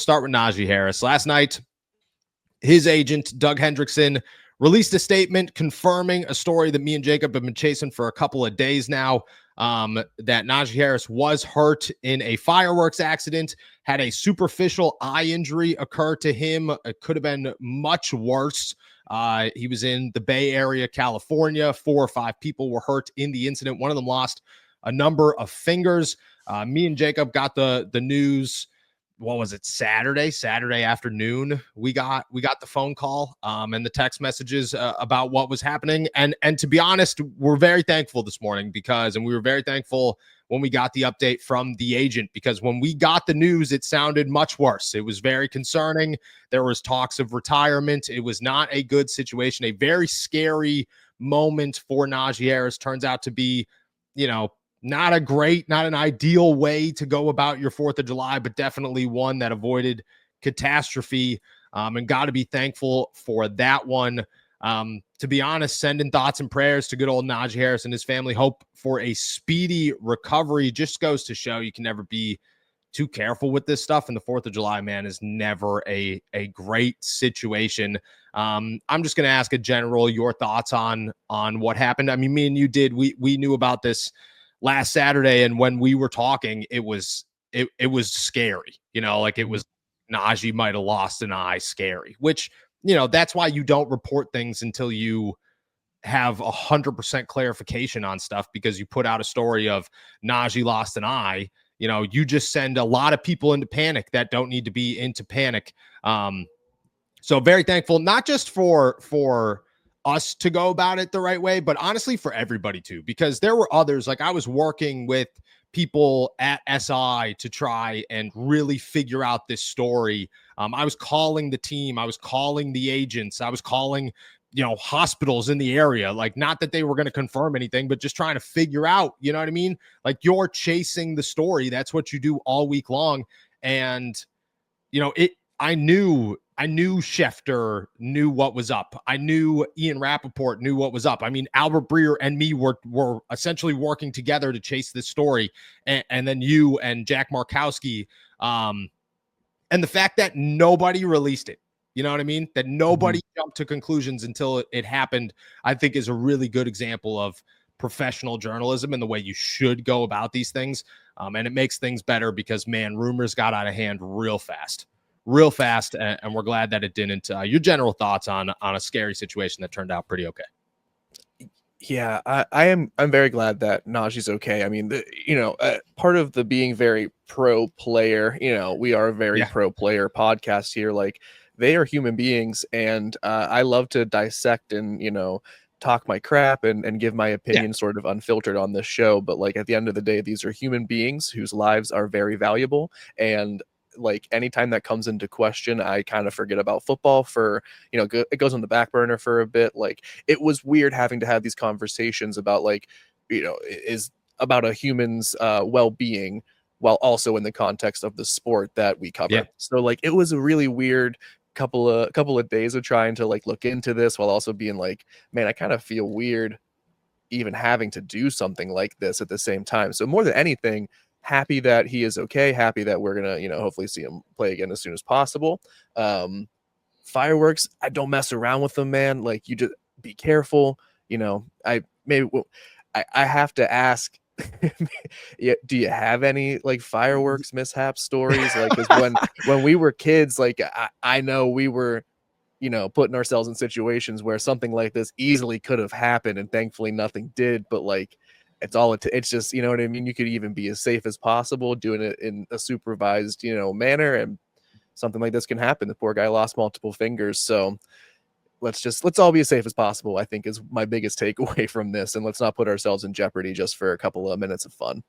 Start with Najee Harris. Last night, his agent, Doug Hendrickson, released a statement confirming a story that me and Jacob have been chasing for a couple of days now, that Najee Harris was hurt in a fireworks accident, had a superficial eye injury occur to him. It could have been much worse. He was in the Bay Area, California. 4 or 5 people were hurt in the incident. One of them lost a number of fingers. Me and Jacob got the news. What was it? Saturday afternoon. We got the phone call and the text messages about what was happening. And to be honest, we're very thankful this morning and we were very thankful when we got the update from the agent, because when we got the news, it sounded much worse. It was very concerning. There was talks of retirement. It was not a good situation, a very scary moment for Najee Harris. Turns out to be, not an ideal way to go about your 4th of July, but definitely one that avoided catastrophe, and got to be thankful for that one. To be honest, sending thoughts and prayers to good old Najee Harris and his family. Hope for a speedy recovery. Just goes to show you can never be too careful with this stuff. And the 4th of July, man, is never a great situation. I'm just going to ask a general, your thoughts on what happened. I mean, me and you we knew about this last Saturday, and when we were talking, it was scary. It was Najee might have lost an eye, scary, which, that's why you don't report things until you have 100% clarification on stuff, because you put out a story of Najee lost an eye, you just send a lot of people into panic that don't need to be into panic. So very thankful, not just for us to go about it the right way, but honestly for everybody too, because there were others. Like, I was working with people at SI to try and really figure out this story. I was calling the team, I was calling the agents, I was calling, hospitals in the area, like, not that they were going to confirm anything, but just trying to figure out, you know what I mean? Like, you're chasing the story. That's what you do all week long. And, I knew Schefter knew what was up. I knew Ian Rappaport knew what was up. I mean, Albert Breer and me were essentially working together to chase this story. And then you and Jack Markowski. And the fact that nobody released it, you know what I mean? That nobody jumped to conclusions until it happened, I think is a really good example of professional journalism and the way you should go about these things. And it makes things better because, man, rumors got out of hand real fast. And we're glad that it didn't. Your general thoughts on a scary situation that turned out pretty okay? Yeah, I'm very glad that Najee's okay. I mean, part of the being very pro player, we are a very pro player podcast here. Like, they are human beings, and I love to dissect and talk my crap and give my opinion sort of unfiltered on this show. But like, at the end of the day, these are human beings whose lives are very valuable, and like, anytime that comes into question, I kind of forget about football for, it goes on the back burner for a bit. Like, it was weird having to have these conversations about, like, is about a human's well-being while also in the context of the sport that we cover. So like, it was a really weird couple of days of trying to like look into this while also being like, man, I kind of feel weird even having to do something like this at the same time. So more than anything, happy that he is okay, happy that we're gonna hopefully see him play again as soon as possible. Fireworks, I don't mess around with them, man. Like, you just be careful. I have to ask, do you have any like fireworks mishap stories? Like, because when we were kids, like, I know we were putting ourselves in situations where something like this easily could have happened, and thankfully nothing did. But like, it's just, you know what I mean? You could even be as safe as possible doing it in a supervised, manner, and something like this can happen. The poor guy lost multiple fingers. So let's all be as safe as possible, I think, is my biggest takeaway from this. And let's not put ourselves in jeopardy just for a couple of minutes of fun.